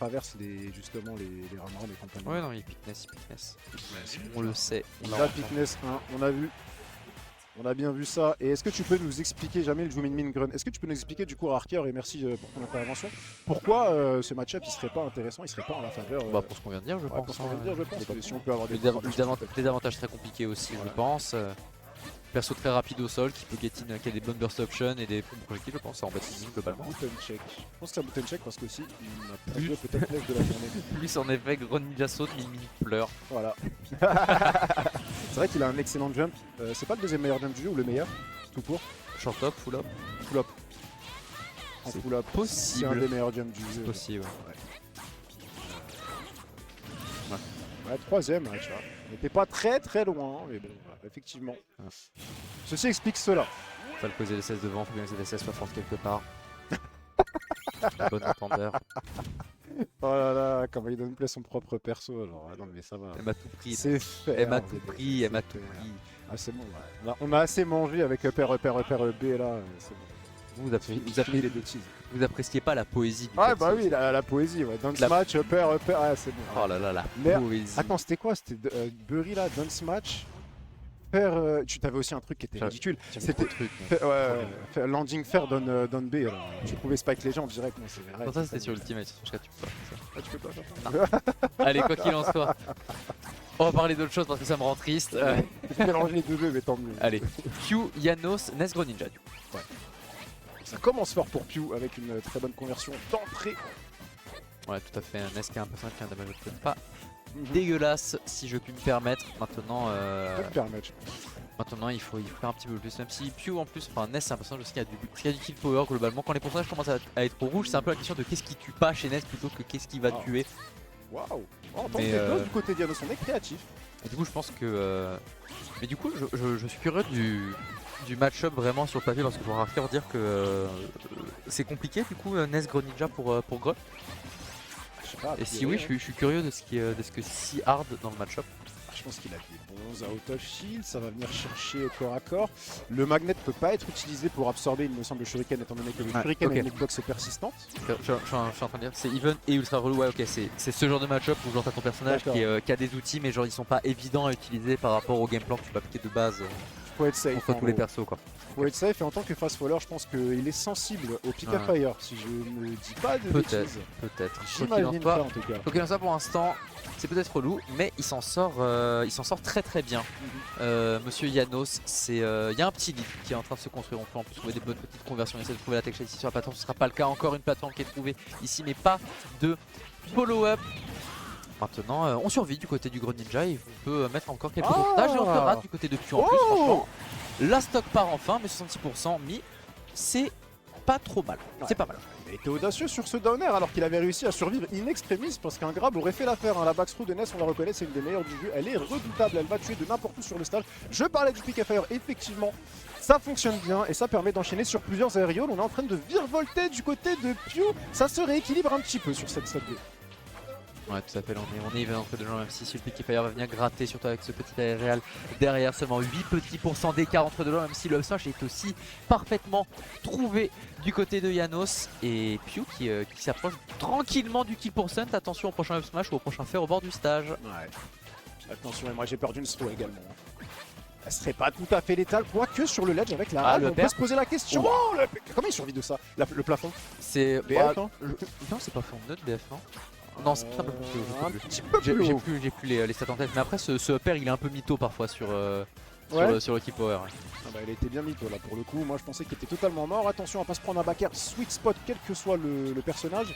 traverse justement les Ramram et compagnie. Ouais, non, il pique Ness, on le sait. La Pickness 1, on a vu. On a bien vu ça. Et est-ce que tu peux nous expliquer, jamais le Min Grun, est-ce que tu peux nous expliquer du coup, Arker, et merci pour ton intervention, pourquoi ce match-up il serait pas intéressant, il serait pas en la faveur Bah pour ce qu'on vient de dire, je pense. pour ce qu'on vient de dire, je pense. Les Si on peut avoir des avantages très compliqués aussi, je pense. Perso très rapide au sol, qui peut get in, qui a des bonnes burst options et des projectiles, je pense, en bâtiment globalement. Button check. Je pense que c'est un button check parce qu'aussi, il n'a plus joué peut-être neige de la journée. Plus en effet, Gron Ninja saute, Min pleure. Voilà. C'est vrai qu'il a un excellent jump. C'est pas le deuxième meilleur jump du jeu ou le meilleur, tout court. Short up, full up. Full up. En C'est full up, possible. c'est un des meilleurs jumps du jeu. Possible. Ouais, troisième, ouais, tu vois. On n'était pas très loin, mais bon, effectivement. Ceci explique cela. Faut le poser les 16 devant, faut bien que les 16 soient fortes quelque part. Bon entendeur. Oh là là, comment il donne play son propre perso alors. Ah non mais ça va. Elle m'a tout pris. C'est fait. Elle m'a tout pris, elle m'a tout pris. Ah c'est bon, ouais. On a assez mangé avec upper B là, c'est bon. Vous Les bêtises. vous appréciez pas la poésie du Ah perso. bah oui, la poésie, ouais. Dance match, upper, ah c'est bon. Oh là là, la Mais- poésie. Attends, c'était quoi? C'était Burry là, dance match. Tu t'avais aussi un truc qui était ridicule. C'était landing fair down B. Alors. Tu pouvais spike les gens en direct. Non, c'est vrai. Non, ça c'était sur Ultimate, sur ce cas tu peux pas. Ah, tu peux pas faire ça. Allez, quoi qu'il en soit, on va parler d'autre chose parce que ça me rend triste. J'ai mélangé les deux jeux, mais tant mieux. Allez, Q, Yanos, Ness, Gros Ninja du coup. Ça commence fort pour Pew avec une très bonne conversion d'entrée. Ouais, tout à fait. Un Ness qui a un personnage qui a un damage peut pas dégueulasse, si je puis me permettre. Maintenant, maintenant il faut faire un petit peu plus. Même si Pew en plus, enfin Ness c'est un personnage aussi qui a du kill power globalement. Quand les personnages commencent à être au rouge, c'est un peu la question de qu'est-ce qui tue pas chez Ness plutôt que qu'est-ce qui va tuer. Waouh! En tant que du côté d'Yanos, on est créatif. Et du coup, je pense que. Mais du coup, je suis curieux du match-up vraiment sur le papier parce que pour Arker dire que c'est compliqué du coup Ness Gros Ninja pour Grunt. Et si oui, je suis curieux de ce qui est si hard dans le match-up. Je pense qu'il a des bons out of shield, ça va venir chercher corps à corps. Le magnet peut pas être utilisé pour absorber, il me semble, le shuriken étant donné que le shuriken a une hitbox persistante. Je suis en train de dire, c'est even et ultra relou. Ouais, ok, c'est ce genre de match-up où genre t'as ton personnage qui a des outils, mais genre ils sont pas évidents à utiliser par rapport au game plan que tu peux appliquer de base. Faut être safe. Contre tous les persos quoi. Faut être safe et en tant que fast faller, je pense qu'il est sensible au pick up fire, si je ne dis pas de bêtises. Peut-être. J'imagine pas en tout cas. Donc ça pour l'instant, c'est peut-être relou, mais il s'en sort très bien. Monsieur Yanos, il y a un petit lead qui est en train de se construire. On peut en plus trouver des bonnes petites conversions. On essaie de trouver la tech shot ici sur la plateforme. Ce sera pas le cas. Encore une plateforme qui est trouvée ici, mais pas de follow-up. Maintenant, on survit du côté du Gros Ninja et on peut mettre encore quelques montages et on fera du côté de Pew en plus. Franchement, la stock part enfin, mais 66% mis, c'est pas trop mal. C'est pas mal. Il a été audacieux sur ce downer alors qu'il avait réussi à survivre in extremis parce qu'un grab aurait fait l'affaire. La backthrough de Ness, on la reconnaît, c'est une des meilleures du jeu. Elle est redoutable, elle va tuer de n'importe où sur le stage. Je parlais du pick à fire, effectivement, ça fonctionne bien et ça permet d'enchaîner sur plusieurs aérioles. On est en train de virevolter du côté de Pew. Ça se rééquilibre un petit peu sur cette stade 2. Ouais, tout à fait, on est even entre deux gens, même si le pick fire va venir gratter, surtout avec ce petit aérial derrière, seulement 8 petits % d'écart entre deux gens, même si le smash est aussi parfaitement trouvé du côté de Yanos. Et Pew qui s'approche tranquillement du kill %. Attention au prochain up smash ou au prochain fair au bord du stage. Ouais. Attention, et moi j'ai peur d'une slow également. Elle serait pas tout à fait létale, quoique sur le ledge avec la halle, on peut se poser la question. Oh, comment il survit de ça, le plafond? C'est BF, non, c'est pas fond de note BF, non. Non, c'est un peu plus haut. Un petit peu plus haut. J'ai plus les stats en tête, mais après ce upper il est un peu mytho parfois sur le kill power. Ouais. Ah bah, il était bien mytho là pour le coup. Moi je pensais qu'il était totalement mort. Attention à pas se prendre un backer sweet spot quel que soit le personnage.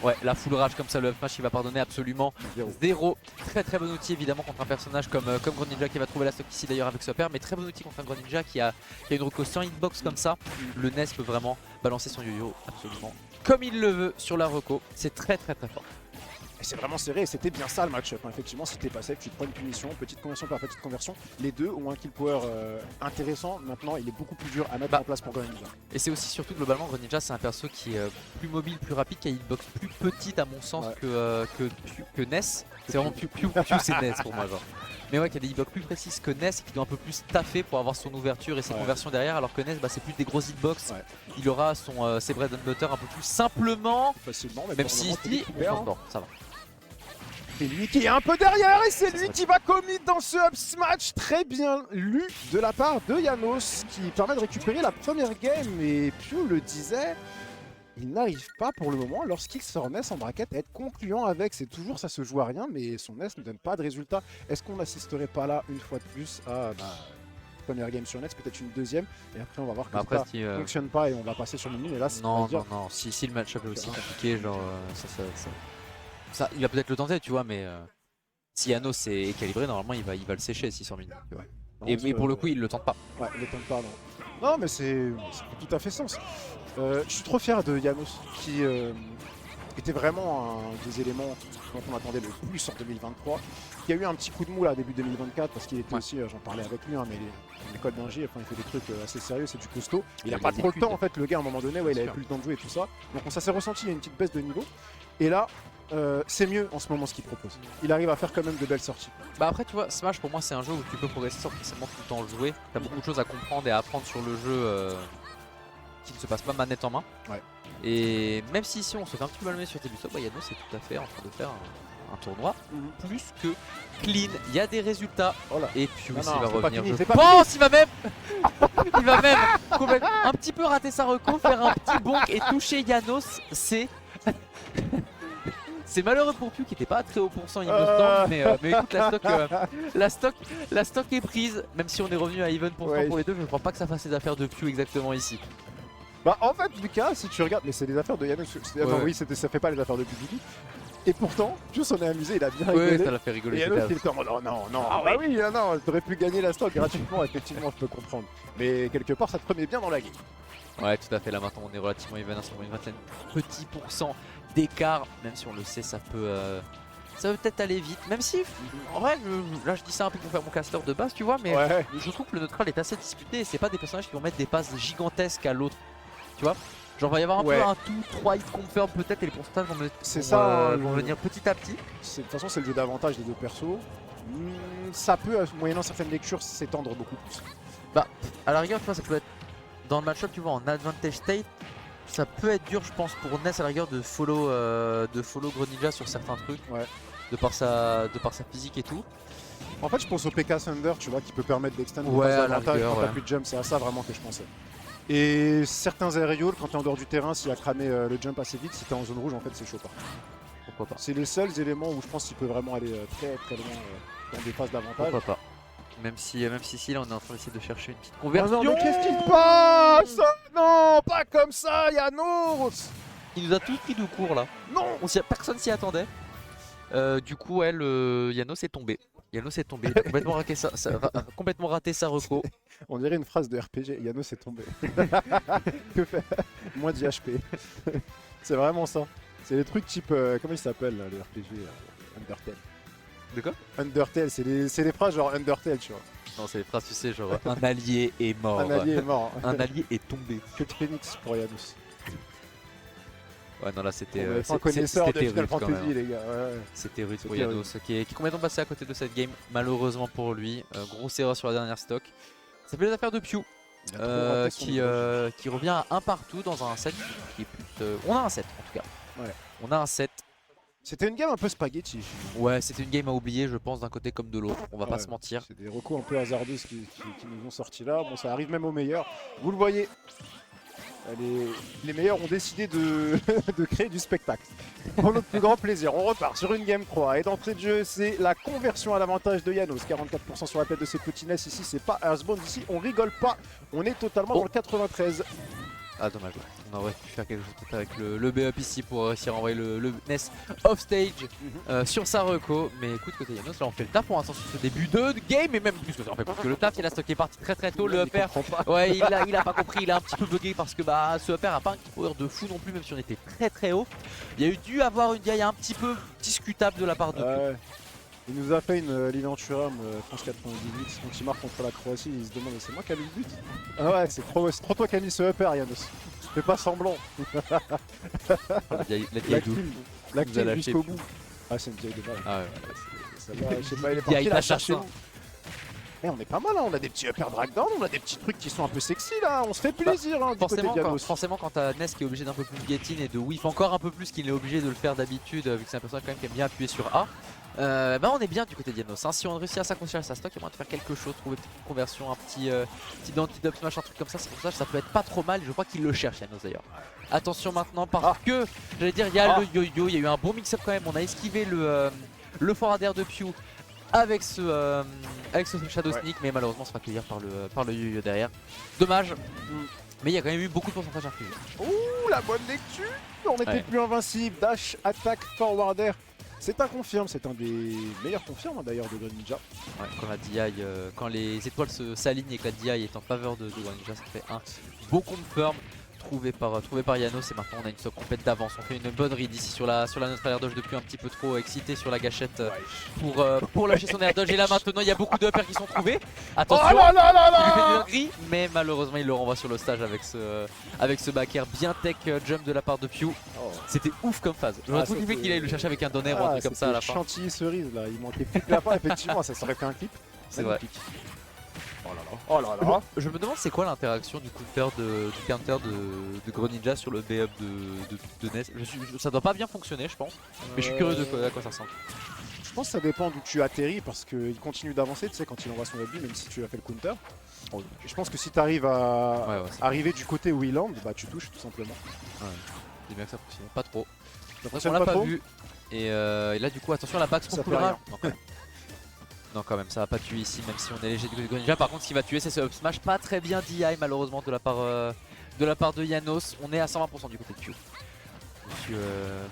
Ouais, la full rage comme ça, le up smash il va pardonner absolument zéro. Très bon outil évidemment contre un personnage comme Gros Ninja qui va trouver la stock ici d'ailleurs avec ce upper, mais très bon outil contre un Gros Ninja qui a une reco sans hitbox comme ça. Le Ness peut vraiment balancer son yo-yo absolument comme il le veut sur la reco. C'est très fort. Et c'est vraiment serré et c'était bien ça le match-up. Effectivement, si t'es pas safe, tu te prends une punition, petite conversion par petite conversion. Les deux ont un kill power intéressant. Maintenant, il est beaucoup plus dur à mettre en place pour Gros Ninja. Et c'est aussi surtout globalement Gros Ninja, c'est un perso qui est plus mobile, plus rapide, qui a une hitbox plus petite à mon sens que Ness. C'est vraiment Piu c'est Ness pour moi genre. Mais ouais, qui a des hitbox plus précises que Ness et qui doit un peu plus taffer pour avoir son ouverture et ses conversions derrière, alors que Ness c'est plus des grosses hitbox. Il aura ses bread and butter un peu plus simplement. Facilement, mais même si ici, bon, ça va. C'est lui qui est un peu derrière et c'est lui qui va commit dans ce up smash. Très bien lu de la part de Janos qui permet de récupérer la première game. Et Piu le disait, il n'arrive pas pour le moment lorsqu'il sort Ness en bracket à être concluant avec. C'est toujours ça se joue à rien mais son Ness ne donne pas de résultat. Est-ce qu'on n'assisterait pas là une fois de plus à première game sur Ness, peut-être une deuxième et après on va voir que ça ne fonctionne pas et on va passer sur le mine et là non, si le match-up est aussi compliqué, genre ça, il va peut-être le tenter, tu vois, mais si Janos est calibré, normalement il va le sécher s'il sort mine. Et pour le coup, il le tente pas. Ouais, il le tente pas, non. Non, mais ça fait tout à fait sens. Je suis trop fier de Janos qui était vraiment un des éléments dont on attendait le plus en 2023. Il y a eu un petit coup de mou là début 2024 parce qu'il était aussi, j'en parlais avec lui, hein, mais l'école d'ingé, enfin, il fait des trucs assez sérieux, c'est du costaud. Il a pas trop le temps en fait, le gars à un moment donné, il avait plus le temps de jouer et tout ça. Donc ça s'est ressenti, il y a une petite baisse de niveau. Et là, c'est mieux en ce moment ce qu'il propose. Il arrive à faire quand même de belles sorties. Bah après tu vois, Smash pour moi c'est un jeu où tu peux progresser sans forcément tout le temps le jouer. T'as beaucoup de choses à comprendre et à apprendre sur le jeu qui ne se passe pas manette en main. Et même si ici on se fait un petit peu malmener sur tes buts, Janos est tout à fait en train de faire un tournoi plus que clean. Il y a des résultats. Et puis il va revenir. Je pense il va même un petit peu rater sa reco, faire un petit bonk et toucher Janos. C'est malheureux pour Piu qui n'était pas très haut pourcent il me semble, mais écoute la stock est prise, même si on est revenu à even pour les deux, je ne crois pas que ça fasse les affaires de Piu exactement ici. Bah en fait Lucas, si tu regardes, mais c'est les affaires de Janos, oui ça fait pas les affaires de Piu du tout. Et pourtant, Piu s'en est amusé, il a bien rigolé. Ça l'a fait rigoler. Et Janos il était en mode non, t'aurais pu gagner la stock gratuitement, effectivement je peux comprendre. Mais quelque part ça te prenait bien dans la game. Ouais tout à fait, là maintenant on est relativement even, sur une vingtaine petit pourcent d'écart, même si on le sait ça peut peut-être aller vite, même si en vrai là je dis ça un peu pour faire mon caster de base tu vois, mais je trouve que le neutral est assez disputé et c'est pas des personnages qui vont mettre des passes gigantesques à l'autre, tu vois. Genre va y avoir un peu un tout, 3 hit confirm peut-être et les pourcentages vont venir petit à petit. De toute façon c'est le jeu d'avantage des deux persos. Ça peut, moyennant certaines lectures, s'étendre beaucoup plus. Bah à la rigueur tu vois ça peut être dans le match-up tu vois en advantage state. Ça peut être dur je pense pour Ness à la rigueur de follow Greninja sur certains trucs, de par sa physique et tout. En fait je pense au PK Thunder tu vois qui peut permettre d'extendre davantage quand t'as plus de jump, c'est à ça vraiment que je pensais. Et certains aerials quand t'es en dehors du terrain, s'il a cramé le jump assez vite, si t'es en zone rouge en fait c'est chaud pas. Pourquoi pas. C'est les seuls éléments où je pense qu'il peut vraiment aller très très loin dans des phases d'avantage. Pourquoi pas. Même si ici là on est en train d'essayer de chercher une petite conversion. Oh non mais qu'est-ce qui se passe? Non, pas comme ça Janos. Il nous a tous pris de court là. Non, personne s'y attendait. Du coup Janos est tombé. Il a complètement raté sa reco. On dirait une phrase de RPG, Janos est tombé. Que faire? Moins d'IHP. C'est vraiment ça. C'est des trucs type, comment il s'appelle le RPG Undertale. De quoi? Undertale, c'est des phrases genre Undertale, tu vois. Non, c'est des phrases, tu sais, genre un allié est mort. Un allié est mort. Un allié est tombé. Que de Phoenix pour Janos. Ouais, non, là c'était. Un connaisseur de Final Fantasy, les gars. C'était rude pour Janos qui est complètement passé à côté de cette game, malheureusement pour lui. Grosse erreur sur la dernière stock. Ça fait les affaires de Piu. Qui revient à un partout dans un set qui est plus. On a un set en tout cas. On a un set. C'était une game un peu spaghetti. Ouais, c'était une game à oublier, je pense, d'un côté comme de l'autre. On va pas se mentir. C'est des recos un peu hasardeux qui nous ont sortis là. Bon, ça arrive même aux meilleurs. Vous le voyez. Les meilleurs ont décidé de créer du spectacle. Pour notre plus grand plaisir, on repart sur une game 3. Et d'entrée de jeu, c'est la conversion à l'avantage de Janos. 44% sur la tête de ses petits Ness. Ici, c'est pas Earthbound. Ici, on rigole pas. On est totalement dans le 93. Ah dommage, on aurait pu faire quelque chose peut-être avec le B-up ici pour réussir à envoyer le Ness off stage sur sa reco. Mais écoute, côté Janos, là on fait le taf pour l'instant sur ce début de game et même plus que ça, on fait plus que le taf. Il y a la stock qui est partie très tôt, le upper. Ouais, il a pas compris, il a un petit peu bugué parce que ce upper a pas un power de fou non plus, même si on était très haut. Il y a dû avoir une DI un petit peu discutable de la part de Piu. Il nous a fait une Liventuram France 98 quand il marque contre la Croatie, il se demande c'est moi qui a mis le but. Ah ouais, c'est trop toi qui a mis ce upper Janos. Fais pas semblant. La kill jusqu'au bout. Ah, c'est une vieille de balle. Ah ouais, Ça va, je sais pas, il est Vieille parti la tâche à chercher. ça. Eh, on est pas mal, hein. On a des petits upper drag down, on a des petits trucs qui sont un peu sexy là, on se fait plaisir hein, du côté de Yanos. Forcément, quand t'as Ness qui est obligé d'un peu plus get in et de whiff encore un peu plus qu'il est obligé de le faire d'habitude, vu que c'est un personnage quand même qui aime bien appuyer sur A, bah on est bien du côté de Yanos. Hein. Si on réussit à s'accrocher à sa stock, il y a moyen de faire quelque chose, trouver une petite conversion, un petit anti-dub smash, un truc comme ça, c'est pour ça que ça peut être pas trop mal. Je crois qu'il le cherche Yanos d'ailleurs. Attention maintenant parce que, j'allais dire, il y a le yo-yo, il y a eu un bon mix-up quand même, on a esquivé le forward air de Pew avec ce Shadow Sneak, mais malheureusement ça va cueillir par le yo-yo derrière. Dommage, mais il y a quand même eu beaucoup de pourcentage infligé. Ouh, la bonne lecture. On était plus invincible, dash, attaque, forward air. C'est un confirme, c'est un des meilleurs confirmes d'ailleurs de Greninja. Ouais, quand la DI, quand les étoiles s'alignent et que la DI est en faveur de Greninja, ça fait un beau confirm trouvé par Yanos. Et maintenant on a une stock complète d'avance. On fait une bonne read ici sur la neutre air dodge depuis un petit peu trop excité sur la gâchette pour lâcher son air dodge. Et là maintenant il y a beaucoup de uppers qui sont trouvés. Attention, il lui fait des dingueries, mais malheureusement il le renvoie sur le stage avec ce back air bien tech jump de la part de Pew. C'était ouf comme phase. J'aurais trop kiffé qu'il aille le chercher avec un donner ou un truc comme ça à la fin. Chantilly cerise là, il manquait plus que la fin, effectivement, ça serait fait un clip. C'est vrai. Oh là là, oh là là. Je me demande c'est quoi l'interaction du counter de Greninja sur le B-up de Ness. Ça doit pas bien fonctionner je pense, mais je suis curieux à quoi ça ressemble. Je pense que ça dépend d'où tu atterris parce qu'il continue d'avancer, tu sais, quand il envoie son webby, même si tu as fait le counter. Je pense que si tu arrives à arriver du côté où il land, bah tu touches tout simplement. Ouais. C'est bien que ça fonctionne, pas trop. On l'a pas vu. Et là du coup attention la back ça trop fait cool. rien. Non quand même ça va pas tuer ici même si on est léger du côté de Greninja. Par contre ce qui va tuer c'est ce up smash pas très bien DI malheureusement de la part de Yanos. On est à 120% du côté de Pew.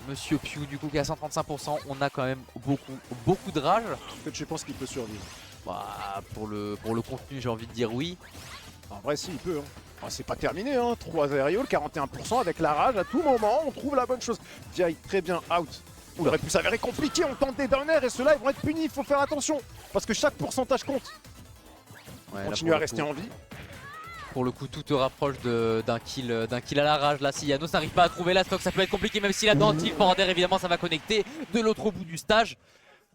Monsieur Pew du coup qui est à 135%. On a quand même beaucoup de rage. Est-ce que tu penses qu'il peut survivre? Bah, pour le contenu j'ai envie de dire oui. En vrai si il peut hein. Oh, c'est pas terminé hein, 3 aérials, 41% avec la rage à tout moment, on trouve la bonne chose. DI très bien out. Il aurait pu s'avérer compliqué, on tente des downers et ceux-là ils vont être punis, il faut faire attention. Parce que chaque pourcentage compte. Ouais, continue à rester en vie. Pour le coup tout te rapproche d'un kill à la rage là. Si Yanos n'arrive pas à trouver la stock ça peut être compliqué même si là-dedans il forward air évidemment ça va connecter de l'autre bout du stage.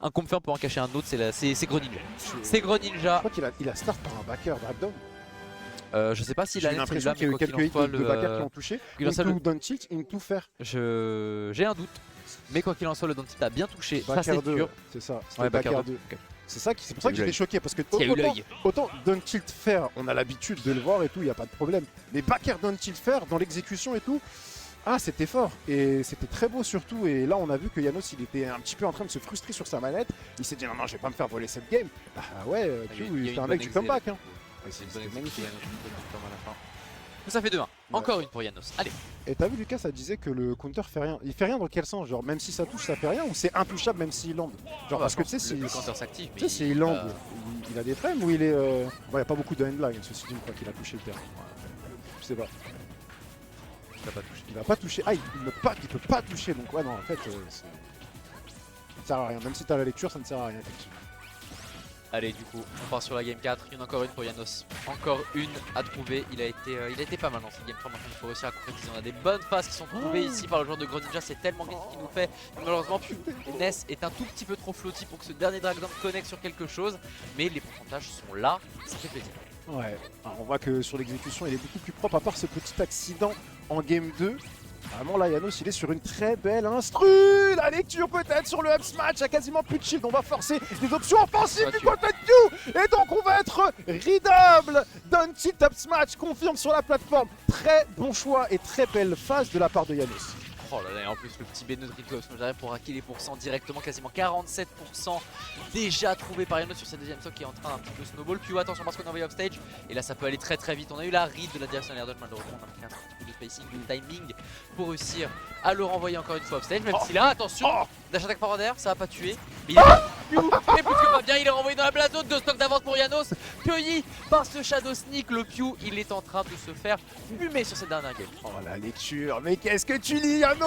Un confirm pour en cacher un autre c'est Greninja. C'est Greninja. Je crois qu'il a start par un backer drop-down. Je sais pas s'il a l'impression qu'il y a eu quelques hits de backers qui ont touché. Into down tilt, into fair. J'ai un doute. Mais quoi qu'il en soit, le down tilt a bien touché. Ça c'est sûr. C'est ça. Ouais, backer 2. Okay. C'est pour ça que j'étais choqué parce que autant down tilt fair, on a l'habitude de le voir et tout, il n'y a pas de problème. Mais backer down tilt fair dans l'exécution et tout. Ah, c'était fort et c'était très beau surtout. Et là, on a vu que Yanos il était un petit peu en train de se frustrer sur sa manette. Il s'est dit non, je vais pas me faire voler cette game. Bah ouais, c'est un mec du comeback. Hein. C'est une bonne exécution. Ça fait 2-1. Encore une pour Yanos. Allez. Et t'as vu Lucas, ça disait que le counter fait rien. Il fait rien dans quel sens? Genre même si ça touche, ça fait rien ou c'est intouchable même s'il land? Genre parce que tu sais si le counter s'active. Tu sais si il land, il a des frames ou il est. Bon, y a pas beaucoup de handlag, ceci dit, une fois qu'il a touché le terrain. Je sais pas. Il va pas toucher. Ah, il peut pas toucher. Donc ouais non en fait ça ne sert à rien. Même si t'as la lecture, ça ne sert à rien effectivement. Allez du coup on part sur la game 4, il y en a encore une pour Yanos. Encore une à trouver, il a été pas mal dans cette game 3, maintenant il faut réussir à concrétiser. On a des bonnes phases qui sont trouvées ici par le joueur de Greninja, c'est tellement bien ce qu'il nous fait. Malheureusement Ness est un tout petit peu trop flotti pour que ce dernier Drag Down connecte sur quelque chose. Mais les pourcentages sont là, ça fait plaisir. Ouais, alors on voit que sur l'exécution il est beaucoup plus propre à part ce petit accident en game 2. Vraiment là Yanos il est sur une très belle instru. La lecture peut-être sur le up smash, il y a quasiment plus de shield. On va forcer des options offensives du côté de Pew. Et donc on va être readable. Down tilt up smash confirme sur la plateforme. Très bon choix et très belle phase de la part de Yanos. Oh là là, et en plus le petit B neutre j'arrive pour hacker les pourcents directement, quasiment 47% déjà trouvé par Yanos sur cette deuxième stock qui est en train d'un petit peu snowball. Puis attention parce qu'on est envoyé off stage et là ça peut aller très très vite. On a eu la read de la direction air dodge, malheureusement on a pris un petit peu de spacing, de timing pour réussir à le renvoyer encore une fois off stage. Même si là, attention, dash attack par air, ça va pas tuer. Mais il est plus que pas bien, il est renvoyé dans la blazone, 2 stocks d'avance pour Yanos, cueilli par ce Shadow Sneak. Le Pew, il est en train de se faire fumer sur cette dernière game. Oh la lecture, mais qu'est-ce que tu lis Yanos?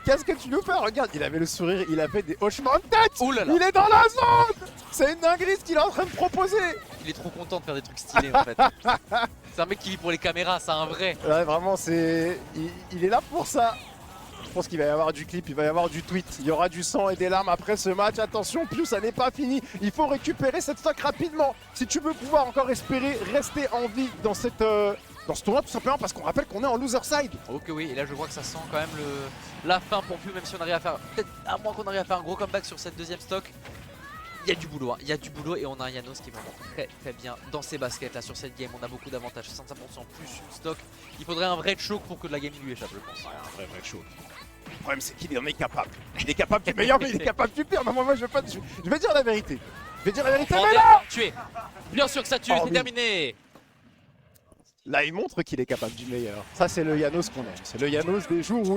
Qu'est-ce que tu nous fais? Regarde, il avait le sourire, il a fait des hochements de tête. Oh là là. Il est dans la zone. C'est une dinguerie ce qu'il est en train de proposer. Il est trop content de faire des trucs stylés en fait. C'est un mec qui vit pour les caméras, c'est un vrai. Ouais vraiment, il est là pour ça. pense qu'il va y avoir du clip, il va y avoir du tweet, il y aura du sang et des larmes après ce match. Attention, plus ça n'est pas fini, il faut récupérer cette stock rapidement si tu veux pouvoir encore espérer rester en vie dans ce tournoi, tout simplement parce qu'on rappelle qu'on est en loser side. Ok oui, et là je vois que ça sent quand même la fin pour Pu, même si on arrive à faire, peut-être à moins qu'on arrive à faire un gros comeback sur cette deuxième stock. Il y a du boulot, hein. Il y a du boulot et on a un Janos qui est vraiment très bien dans ses baskets là sur cette game. On a beaucoup d'avantages, 65% plus une stock. Il faudrait un vrai choc pour que la game lui échappe, je pense. Ouais, un vrai choc. Le problème c'est qu'il en est capable. Il est capable du meilleur mais il est capable du pire. Non, moi je vais dire la vérité. Je vais dire la vérité, mais là tué. Bien sûr que ça tue, Oh, c'est oui. terminé. Là il montre qu'il est capable du meilleur. Ça c'est le Janos qu'on aime. C'est le Janos des jours où